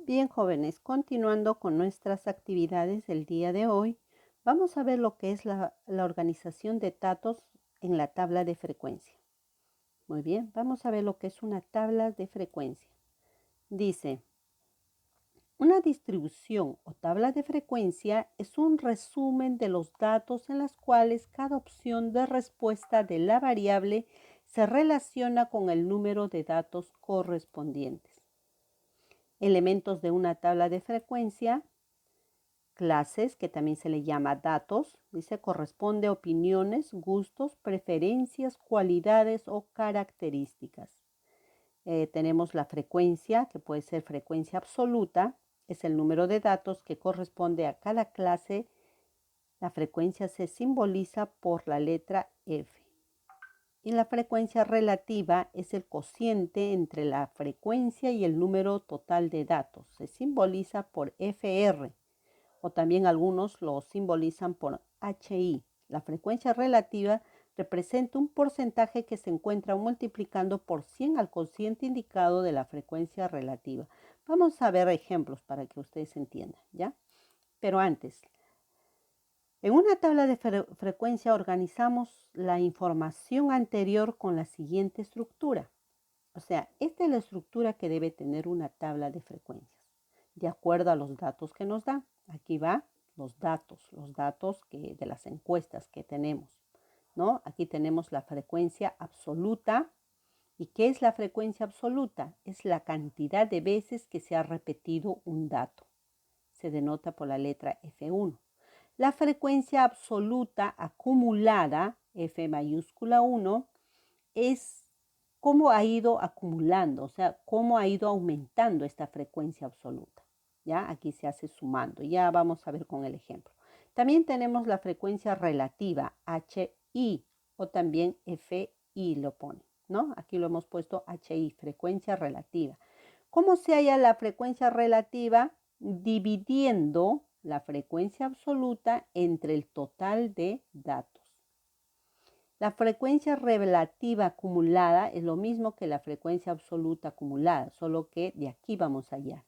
Bien, jóvenes, continuando con nuestras actividades del día de hoy, vamos a ver lo que es la organización de datos en la tabla de frecuencia. Muy bien, vamos a ver lo que es una tabla de frecuencia. Dice, una distribución o tabla de frecuencia es un resumen de los datos en los cuales cada opción de respuesta de la variable se relaciona con el número de datos correspondientes. Elementos de una tabla de frecuencia: clases, que también se le llama datos, dice, corresponde a opiniones, gustos, preferencias, cualidades o características. Tenemos la frecuencia, que puede ser frecuencia absoluta, es el número de datos que corresponde a cada clase. La frecuencia se simboliza por la letra F. Y la frecuencia relativa es el cociente entre la frecuencia y el número total de datos. Se simboliza por FR. O también algunos lo simbolizan por HI. La frecuencia relativa representa un porcentaje que se encuentra multiplicando por 100 al cociente indicado de la frecuencia relativa. Vamos a ver ejemplos para que ustedes entiendan, ¿ya? Pero antes, en una tabla de frecuencia organizamos la información anterior con la siguiente estructura. O sea, esta es la estructura que debe tener una tabla de frecuencias, de acuerdo a los datos que nos da. Aquí va los datos de las encuestas que tenemos, ¿no? Aquí tenemos la frecuencia absoluta. ¿Y qué es la frecuencia absoluta? Es la cantidad de veces que se ha repetido un dato. Se denota por la letra F1. La frecuencia absoluta acumulada, F mayúscula 1, es cómo ha ido acumulando, o sea, cómo ha ido aumentando esta frecuencia absoluta. ¿Ya? Aquí se hace sumando. Ya vamos a ver con el ejemplo. También tenemos la frecuencia relativa, HI, o también FI lo pone, ¿no? Aquí lo hemos puesto HI, frecuencia relativa. ¿Cómo se halla la frecuencia relativa? Dividiendo la frecuencia absoluta entre el total de datos. La frecuencia relativa acumulada es lo mismo que la frecuencia absoluta acumulada, solo que de aquí vamos allá.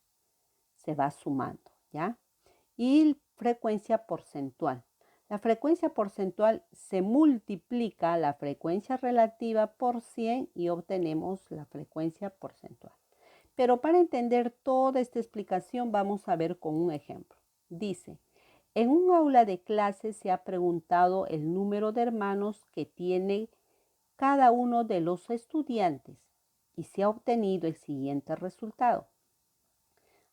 Se va sumando, ¿ya? Y frecuencia porcentual. La frecuencia porcentual se multiplica la frecuencia relativa por 100 y obtenemos la frecuencia porcentual. Pero para entender toda esta explicación vamos a ver con un ejemplo. Dice, en un aula de clase se ha preguntado el número de hermanos que tiene cada uno de los estudiantes y se ha obtenido el siguiente resultado.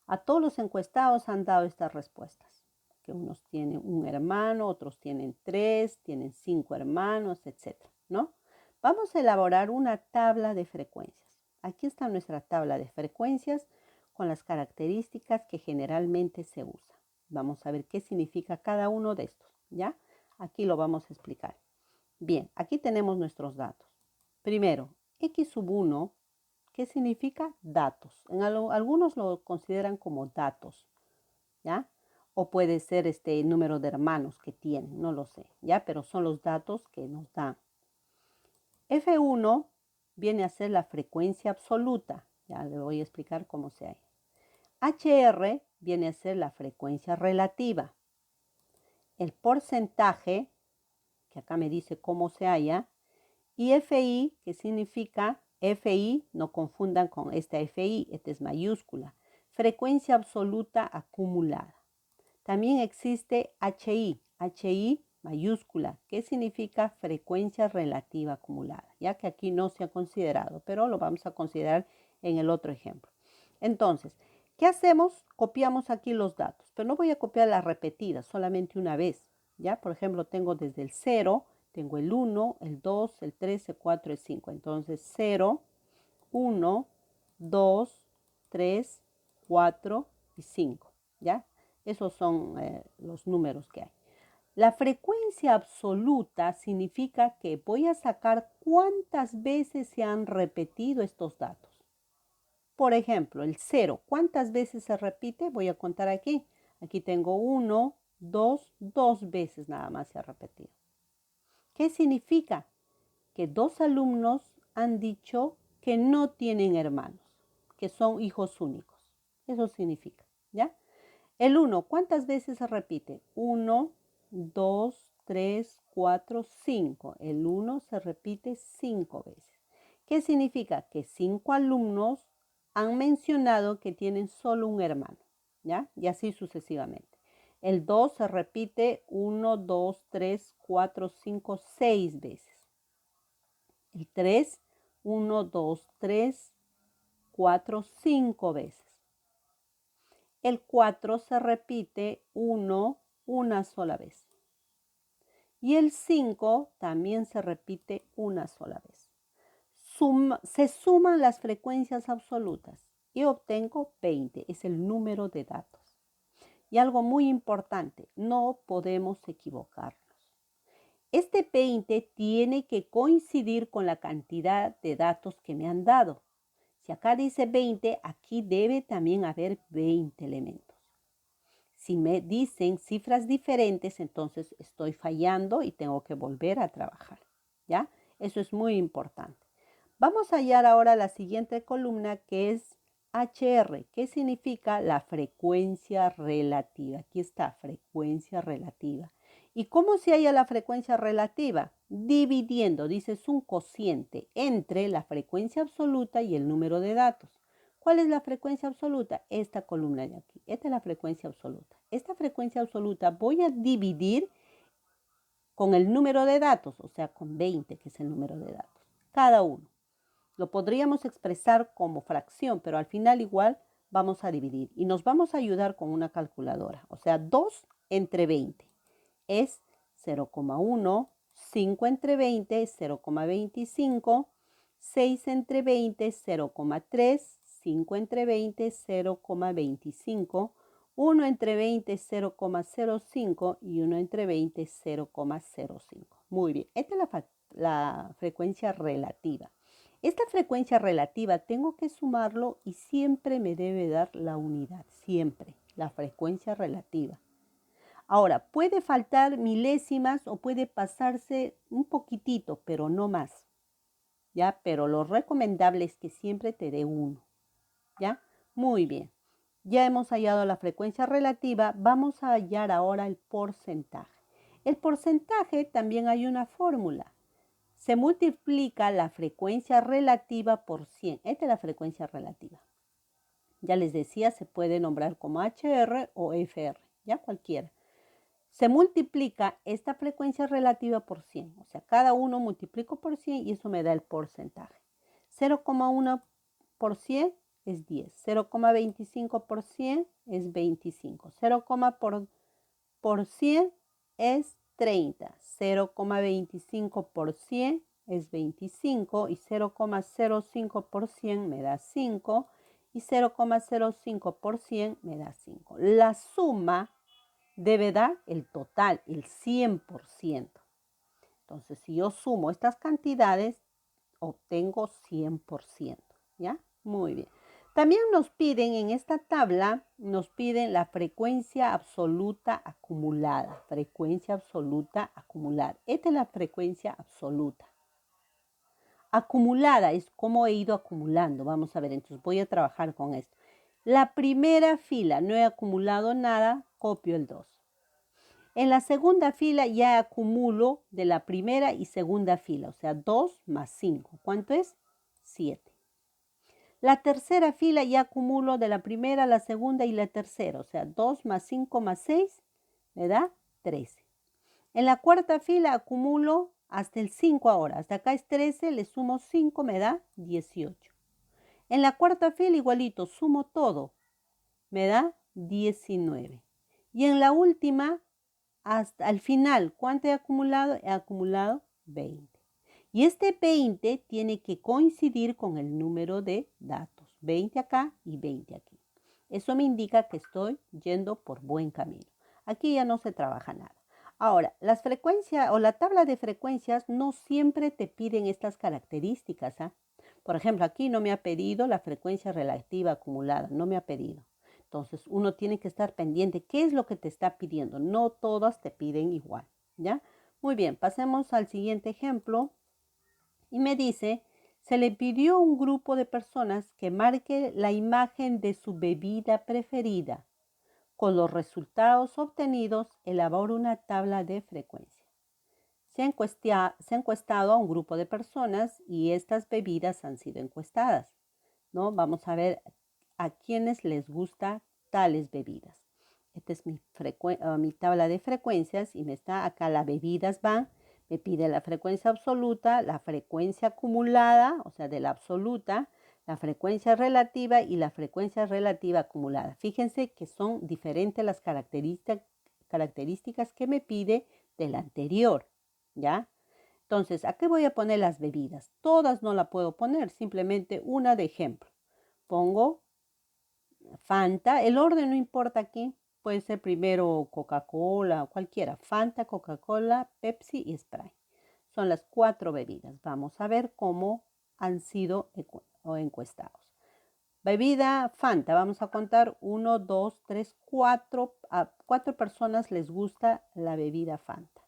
A todos los encuestados han dado estas respuestas, que unos tienen un hermano, otros tienen 3, tienen 5 hermanos, etc., ¿no? Vamos a elaborar una tabla de frecuencias. Aquí está nuestra tabla de frecuencias con las características que generalmente se usan. Vamos a ver qué significa cada uno de estos, ¿ya? Aquí lo vamos a explicar. Bien, aquí tenemos nuestros datos. Primero, X sub 1, ¿qué significa? Datos. Algunos lo consideran como datos, ¿ya? O puede ser este número de hermanos que tienen, no lo sé, ¿ya? Pero son los datos que nos dan. F1 viene a ser la frecuencia absoluta. Ya le voy a explicar cómo se halla. HR viene a ser la frecuencia relativa. El porcentaje, que acá me dice cómo se halla, y FI, que significa FI, no confundan con esta FI, esta es mayúscula, frecuencia absoluta acumulada. También existe HI mayúscula, que significa frecuencia relativa acumulada, ya que aquí no se ha considerado, pero lo vamos a considerar en el otro ejemplo. Entonces, ¿qué hacemos? Copiamos aquí los datos, pero no voy a copiar las repetidas, solamente una vez, ¿ya? Por ejemplo, tengo desde el 0, tengo el 1, el 2, el 3, el 4, el 5. Entonces, 0, 1, 2, 3, 4 y 5, ¿ya? Esos son los números que hay. La frecuencia absoluta significa que voy a sacar cuántas veces se han repetido estos datos. Por ejemplo, el 0, ¿cuántas veces se repite? Voy a contar aquí. Aquí tengo 1, 2, 2 veces nada más se ha repetido. ¿Qué significa? Que 2 alumnos han dicho que no tienen hermanos, que son hijos únicos. Eso significa, ¿ya? El 1, ¿cuántas veces se repite? 1, 2, 3, 4, 5. El 1 se repite 5 veces. ¿Qué significa? Que 5 alumnos han mencionado que tienen solo un hermano, ¿ya? Y así sucesivamente. El 2 se repite 1, 2, 3, 4, 5, 6 veces. El 3, 1, 2, 3, 4, 5 veces. El 4 se repite 1 una sola vez. Y el 5 también se repite una sola vez. Se suman las frecuencias absolutas y obtengo 20. Es el número de datos. Y algo muy importante, no podemos equivocarnos. Este 20 tiene que coincidir con la cantidad de datos que me han dado. Si acá dice 20, aquí debe también haber 20 elementos. Si me dicen cifras diferentes, entonces estoy fallando y tengo que volver a trabajar, ¿ya? Eso es muy importante. Vamos a hallar ahora la siguiente columna, que es HR, que significa la frecuencia relativa. Aquí está, frecuencia relativa. ¿Y cómo se halla la frecuencia relativa? Dividiendo, dice, es un cociente entre la frecuencia absoluta y el número de datos. ¿Cuál es la frecuencia absoluta? Esta columna de aquí. Esta es la frecuencia absoluta. Esta frecuencia absoluta voy a dividir con el número de datos, o sea, con 20, que es el número de datos. Cada uno. Lo podríamos expresar como fracción, pero al final igual vamos a dividir. Y nos vamos a ayudar con una calculadora. O sea, 2 entre 20 es 0,1, 5 entre 20 es 0,25, 6 entre 20 es 0,3, 5 entre 20 es 0,25, 1 entre 20 es 0,05 y 1 entre 20 es 0,05. Muy bien, esta es la frecuencia relativa. Esta frecuencia relativa tengo que sumarlo y siempre me debe dar la unidad, siempre, la frecuencia relativa. Ahora, puede faltar milésimas o puede pasarse un poquitito, pero no más, ¿ya? Pero lo recomendable es que siempre te dé 1, ¿ya? Muy bien. Ya hemos hallado la frecuencia relativa, vamos a hallar ahora el porcentaje. El porcentaje también hay una fórmula. Se multiplica la frecuencia relativa por 100. Esta es la frecuencia relativa. Ya les decía, se puede nombrar como HR o FR, ya cualquiera. Se multiplica esta frecuencia relativa por 100. O sea, cada uno multiplico por 100 y eso me da el porcentaje. 0,1 por 100 es 10. 0,25 por 100 es 25. 0, por 100 es 30. 0,25 por 100 es 25 y 0,05 por 100 me da 5 y 0,05 por 100 me da 5. La suma debe dar el total, el 100%. Entonces, si yo sumo estas cantidades, obtengo 100%, ¿ya? Muy bien. También nos piden en esta tabla, nos piden la frecuencia absoluta acumulada. Frecuencia absoluta acumulada. Esta es la frecuencia absoluta. Acumulada es cómo he ido acumulando. Vamos a ver, entonces voy a trabajar con esto. La primera fila no he acumulado nada, copio el 2. En la segunda fila ya acumulo de la primera y segunda fila, o sea, 2 más 5. ¿Cuánto es? 7. La tercera fila ya acumulo de la primera, la segunda y la tercera, o sea, 2 más 5 más 6 me da 13. En la cuarta fila acumulo hasta el 5 ahora, hasta acá es 13, le sumo 5, me da 18. En la cuarta fila igualito, sumo todo, me da 19. Y en la última, hasta el final, ¿cuánto he acumulado? He acumulado 20. Y este 20 tiene que coincidir con el número de datos. 20 acá y 20 aquí. Eso me indica que estoy yendo por buen camino. Aquí ya no se trabaja nada. Ahora, las frecuencias o la tabla de frecuencias no siempre te piden estas características. Por ejemplo, aquí no me ha pedido la frecuencia relativa acumulada. No me ha pedido. Entonces, uno tiene que estar pendiente. ¿Qué es lo que te está pidiendo? No todas te piden igual, ¿ya? Muy bien, pasemos al siguiente ejemplo. Y me dice, Se le pidió a un grupo de personas que marque la imagen de su bebida preferida. Con los resultados obtenidos, elabora una tabla de frecuencia. Se ha encuestado a un grupo de personas y estas bebidas han sido encuestadas, ¿no? Vamos a ver a quienes les gusta tales bebidas. Esta es mi tabla de frecuencias y me está acá las bebidas van, me pide la frecuencia absoluta, la frecuencia acumulada, o sea, de la absoluta, la frecuencia relativa y la frecuencia relativa acumulada. Fíjense que son diferentes las características que me pide del anterior, ¿ya? Entonces, ¿a qué voy a poner las bebidas? Todas no la puedo poner, simplemente una de ejemplo. Pongo Fanta, el orden no importa aquí, puede ser primero Coca-Cola, cualquiera, Fanta, Coca-Cola, Pepsi y Sprite. Son las 4 bebidas. Vamos a ver cómo han sido encuestados. Bebida Fanta, vamos a contar 1, 2, 3, 4. A 4 personas les gusta la bebida Fanta.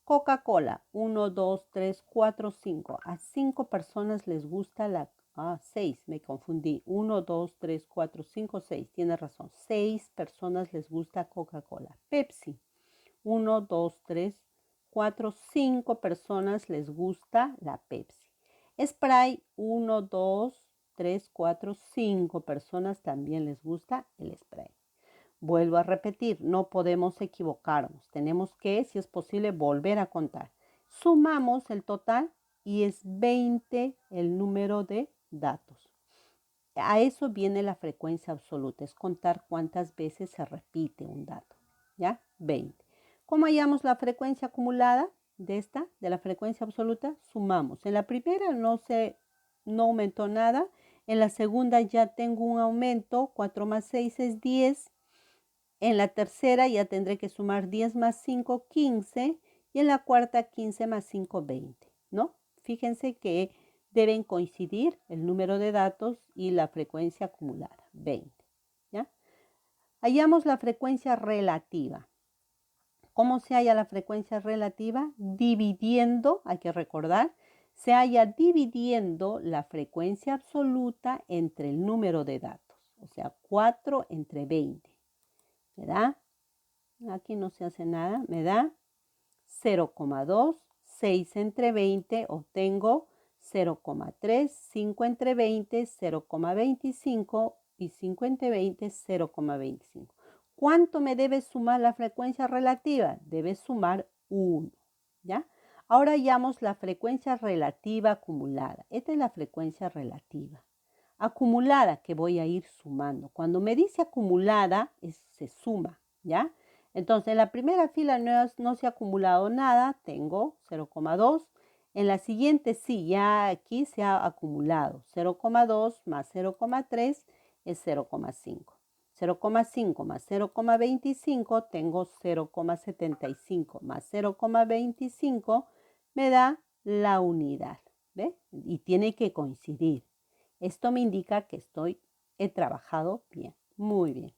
Coca-Cola, 1, 2, 3, 4, 5. A 5 personas les gusta la 6, me confundí. 1, 2, 3, 4, 5, 6. Tiene razón. 6 personas les gusta Coca-Cola. Pepsi. 1, 2, 3, 4, 5 personas les gusta la Pepsi. Sprite. 1, 2, 3, 4, 5 personas también les gusta el Sprite. Vuelvo a repetir, no podemos equivocarnos. Tenemos que, si es posible, volver a contar. Sumamos el total y es 20 el número de datos. A eso viene la frecuencia absoluta, es contar cuántas veces se repite un dato. ¿Ya? 20. ¿Cómo hallamos la frecuencia acumulada de la frecuencia absoluta? Sumamos. En la primera no aumentó nada. En la segunda ya tengo un aumento. 4 más 6 es 10. En la tercera ya tendré que sumar 10 más 5, 15. Y en la cuarta, 15 más 5, 20. ¿No? Fíjense que deben coincidir el número de datos y la frecuencia acumulada, 20. ¿Ya? Hallamos la frecuencia relativa. ¿Cómo se halla la frecuencia relativa? Dividiendo, hay que recordar, se halla dividiendo la frecuencia absoluta entre el número de datos. O sea, 4 entre 20. ¿Me da? Aquí no se hace nada. Me da 0,2. 6 entre 20 obtengo 0,3, 5 entre 20, 0,25 y 5 entre 20, 0,25. ¿Cuánto me debe sumar la frecuencia relativa? Debe sumar 1, ¿ya? Ahora hallamos la frecuencia relativa acumulada. Esta es la frecuencia relativa. Acumulada que voy a ir sumando. Cuando me dice acumulada, se suma, ¿ya? Entonces, en la primera fila no se ha acumulado nada, tengo 0,2. En la siguiente sí, ya aquí se ha acumulado. 0,2 más 0,3 es 0,5. 0,5 más 0,25 tengo 0,75 más 0,25 me da la unidad. ¿Ve? Y tiene que coincidir. Esto me indica que he trabajado bien, muy bien.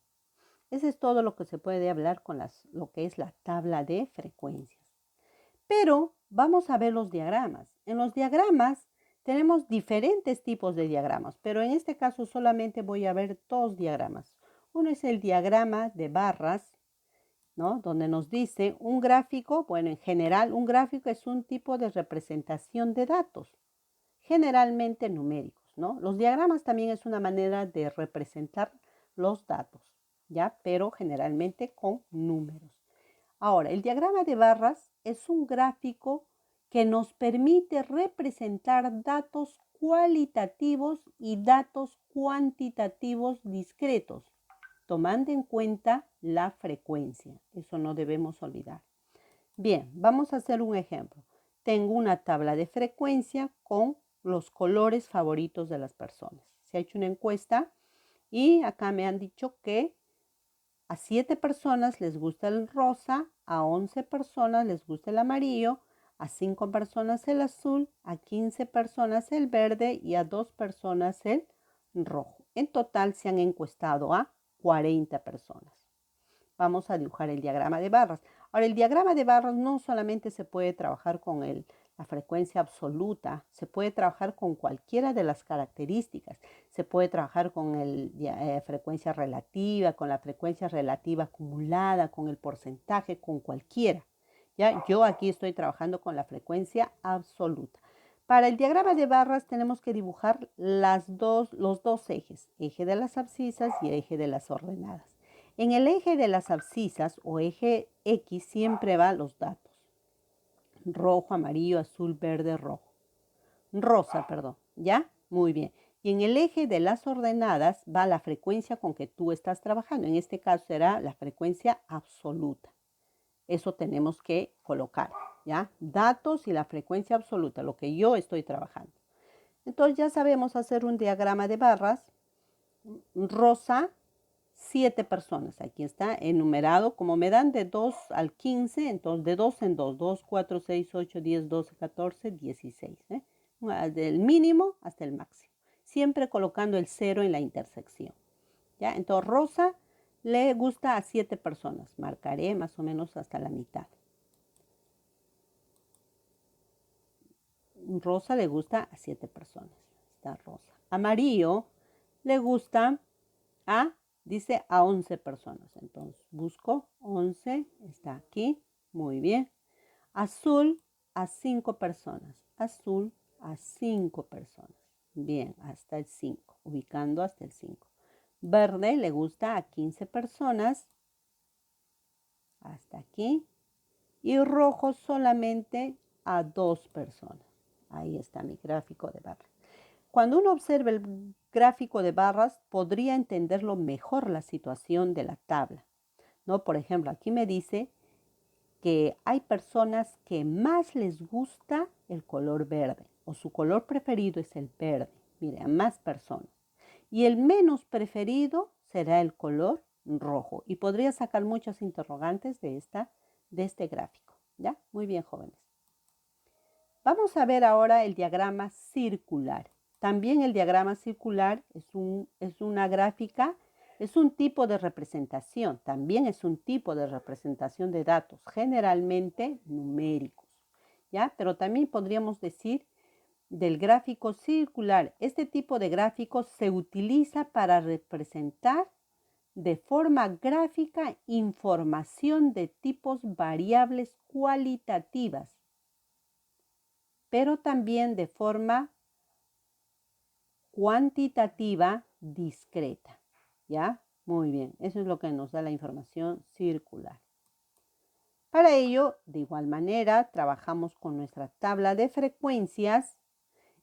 Eso es todo lo que se puede hablar con lo que es la tabla de frecuencias. Pero vamos a ver los diagramas. En los diagramas tenemos diferentes tipos de diagramas, pero en este caso solamente voy a ver 2 diagramas. Uno es el diagrama de barras, ¿no? Donde nos dice un gráfico, bueno, en general un gráfico es un tipo de representación de datos, generalmente numéricos, ¿no? Los diagramas también es una manera de representar los datos, ¿ya? Pero generalmente con números. Ahora, el diagrama de barras es un gráfico que nos permite representar datos cualitativos y datos cuantitativos discretos, tomando en cuenta la frecuencia. Eso no debemos olvidar. Bien, vamos a hacer un ejemplo. Tengo una tabla de frecuencia con los colores favoritos de las personas. Se ha hecho una encuesta y acá me han dicho que a 7 personas les gusta el rosa, a 11 personas les gusta el amarillo, a 5 personas el azul, a 15 personas el verde y a 2 personas el rojo. En total se han encuestado a 40 personas. Vamos a dibujar el diagrama de barras. Ahora, el diagrama de barras no solamente se puede trabajar con la frecuencia absoluta. Se puede trabajar con cualquiera de las características. Se puede trabajar con la frecuencia relativa, con la frecuencia relativa acumulada, con el porcentaje, con cualquiera. ¿Ya? Yo aquí estoy trabajando con la frecuencia absoluta. Para el diagrama de barras tenemos que dibujar los dos ejes, eje de las abscisas y eje de las ordenadas. En el eje de las abscisas o eje X siempre van los datos. Rojo, amarillo, azul, verde, rojo. Rosa, perdón. ¿Ya? Muy bien. Y en el eje de las ordenadas va la frecuencia con que tú estás trabajando. En este caso será la frecuencia absoluta. Eso tenemos que colocar, ¿ya? Datos y la frecuencia absoluta, lo que yo estoy trabajando. Entonces ya sabemos hacer un diagrama de barras. Rosa, 7 personas. Aquí está enumerado. Como me dan de 2 al 15, entonces de 2 en 2. 2, 4, 6, 8, 10, 12, 14, 16. Del mínimo hasta el máximo. Siempre colocando el 0 en la intersección. ¿Ya? Entonces Rosa le gusta a 7 personas. Marcaré más o menos hasta la mitad. Rosa le gusta a 7 personas. Está Rosa. Amarillo le gusta dice a 11 personas. Entonces busco 11. Está aquí. Muy bien. Azul a 5 personas. Azul a 5 personas. Bien, hasta el 5. Ubicando hasta el 5. Verde le gusta a 15 personas. Hasta aquí. Y rojo solamente a 2 personas. Ahí está mi gráfico de barras. Cuando uno observa el gráfico de barras, podría entenderlo mejor la situación de la tabla, ¿no? Por ejemplo, aquí me dice que hay personas que más les gusta el color verde o su color preferido es el verde. Mire, a más personas. Y el menos preferido será el color rojo. Y podría sacar muchos interrogantes de este gráfico. ¿Ya? Muy bien, jóvenes. Vamos a ver ahora el diagrama circular. También el diagrama circular es una gráfica, es un tipo de representación. También es un tipo de representación de datos, generalmente numéricos. ¿Ya? Pero también podríamos decir del gráfico circular. Este tipo de gráfico se utiliza para representar de forma gráfica información de tipos variables cualitativas, pero también de forma cuantitativa discreta. ¿Ya? Muy bien, eso es lo que nos da la información circular. Para ello, de igual manera, trabajamos con nuestra tabla de frecuencias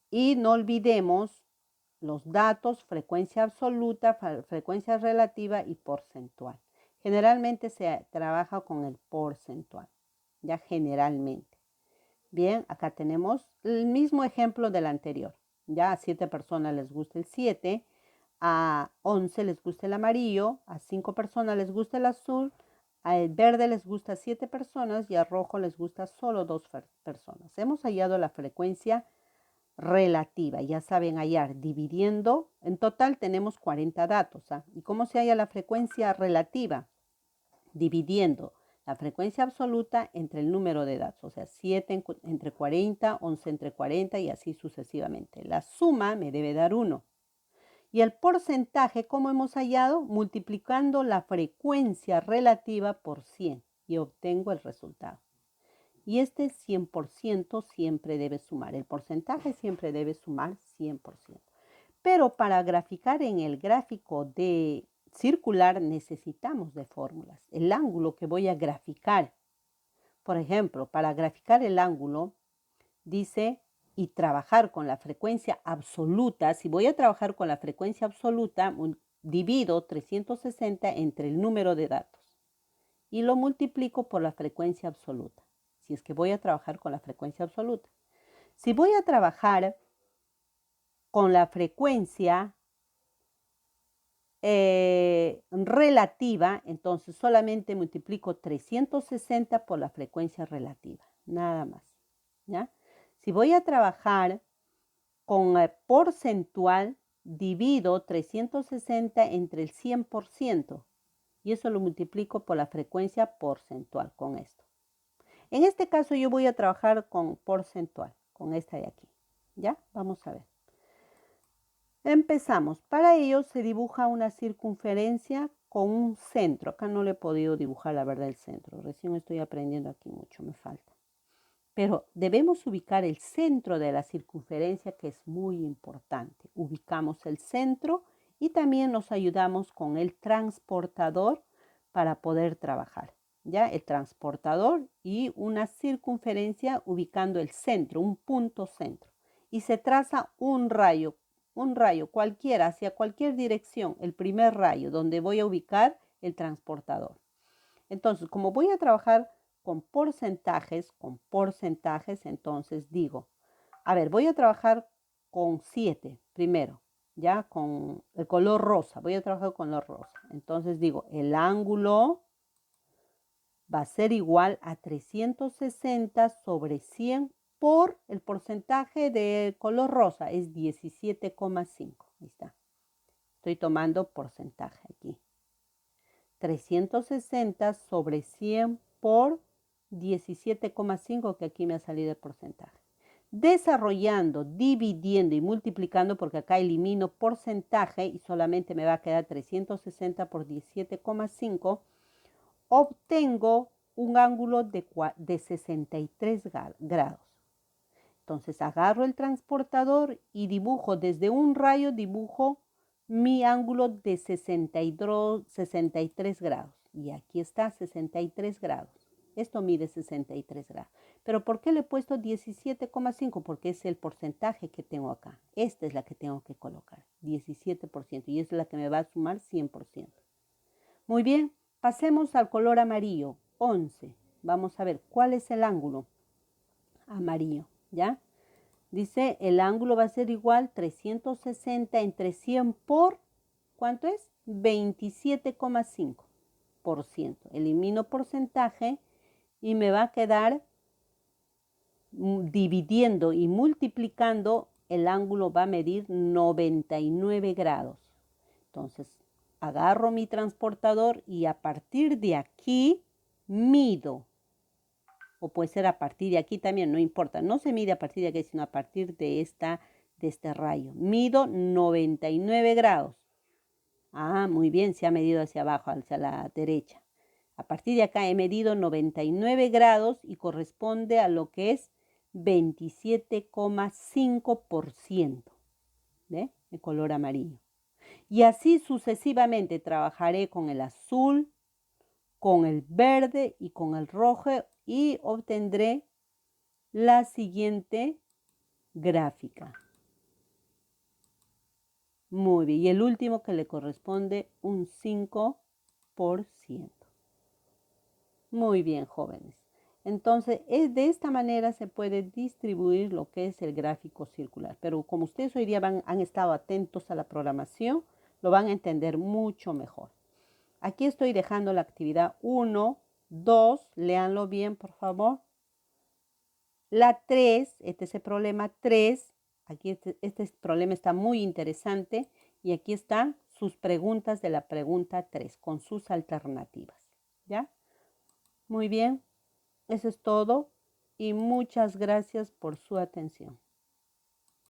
y no olvidemos los datos, frecuencia absoluta, frecuencia relativa y porcentual. Generalmente se trabaja con el porcentual, ya generalmente. Bien, acá tenemos el mismo ejemplo del anterior. Ya a 7 personas les gusta el 7, a 11 les gusta el amarillo, a 5 personas les gusta el azul, al verde les gusta 7 personas y a rojo les gusta solo 2 personas. Hemos hallado la frecuencia relativa, ya saben hallar, dividiendo, en total tenemos 40 datos. ¿Y cómo se halla la frecuencia relativa? Dividiendo la frecuencia absoluta entre el número de datos, o sea, 7 entre 40, 11 entre 40 y así sucesivamente. La suma me debe dar 1. Y el porcentaje, ¿cómo hemos hallado? Multiplicando la frecuencia relativa por 100 y obtengo el resultado. Y este 100% siempre debe sumar, el porcentaje siempre debe sumar 100%. Pero para graficar en el gráfico de circular necesitamos de fórmulas. El ángulo que voy a graficar, por ejemplo, para graficar el ángulo, dice, y trabajar con la frecuencia absoluta, si voy a trabajar con la frecuencia absoluta, divido 360 entre el número de datos y lo multiplico por la frecuencia absoluta, si es que voy a trabajar con la frecuencia absoluta. Si voy a trabajar con la frecuencia relativa, entonces solamente multiplico 360 por la frecuencia relativa, nada más. ¿Ya? Si voy a trabajar con porcentual, divido 360 entre el 100% y eso lo multiplico por la frecuencia porcentual con esto. En este caso yo voy a trabajar con porcentual, con esta de aquí. ¿Ya? Vamos a ver. Empezamos. Para ello se dibuja una circunferencia con un centro. Acá no le he podido dibujar la verdad el centro. Recién estoy aprendiendo aquí mucho, me falta. Pero debemos ubicar el centro de la circunferencia, que es muy importante. Ubicamos el centro y también nos ayudamos con el transportador para poder trabajar. ¿Ya? El transportador y una circunferencia ubicando el centro, un punto centro. Y se traza un rayo cualquiera, hacia cualquier dirección, el primer rayo donde voy a ubicar el transportador. Entonces, como voy a trabajar con porcentajes, entonces digo, a ver, voy a trabajar con 7 primero, ya con el color rosa, voy a trabajar con color rosa. Entonces digo, el ángulo va a ser igual a 360 sobre 100 por el porcentaje de color rosa, es 17,5. Ahí está. Estoy tomando porcentaje aquí. 360 sobre 100 por 17,5, que aquí me ha salido el porcentaje. Desarrollando, dividiendo y multiplicando, porque acá elimino porcentaje y solamente me va a quedar 360 por 17,5, obtengo un ángulo de 63 grados. Entonces agarro el transportador y dibujo desde un rayo, dibujo mi ángulo de 63 grados. Y aquí está 63 grados. Esto mide 63 grados. ¿Pero por qué le he puesto 17,5? Porque es el porcentaje que tengo acá. Esta es la que tengo que colocar, 17%. Y es la que me va a sumar 100%. Muy bien, pasemos al color amarillo, 11. Vamos a ver, ¿cuál es el ángulo? Amarillo, ¿ya? Dice, el ángulo va a ser igual 360 entre 100 por, ¿cuánto es? 27,5%. Elimino porcentaje y me va a quedar dividiendo y multiplicando, el ángulo va a medir 99 grados. Entonces, agarro mi transportador y a partir de aquí mido. O puede ser a partir de aquí también, no importa. No se mide a partir de aquí, sino a partir de este rayo. Mido 99 grados. Ah, muy bien, se ha medido hacia abajo, hacia la derecha. A partir de acá he medido 99 grados y corresponde a lo que es 27,5%. ¿Ve? El color amarillo. Y así sucesivamente trabajaré con el azul, con el verde y con el rojo y obtendré la siguiente gráfica. Muy bien, y el último que le corresponde un 5%. Muy bien, jóvenes. Entonces, de esta manera se puede distribuir lo que es el gráfico circular. Pero como ustedes hoy día han estado atentos a la programación, lo van a entender mucho mejor. Aquí estoy dejando la actividad 1, 2, léanlo bien, por favor. La 3, este es el problema 3. Aquí este problema está muy interesante y aquí están sus preguntas de la pregunta 3 con sus alternativas. ¿Ya? Muy bien, eso es todo y muchas gracias por su atención.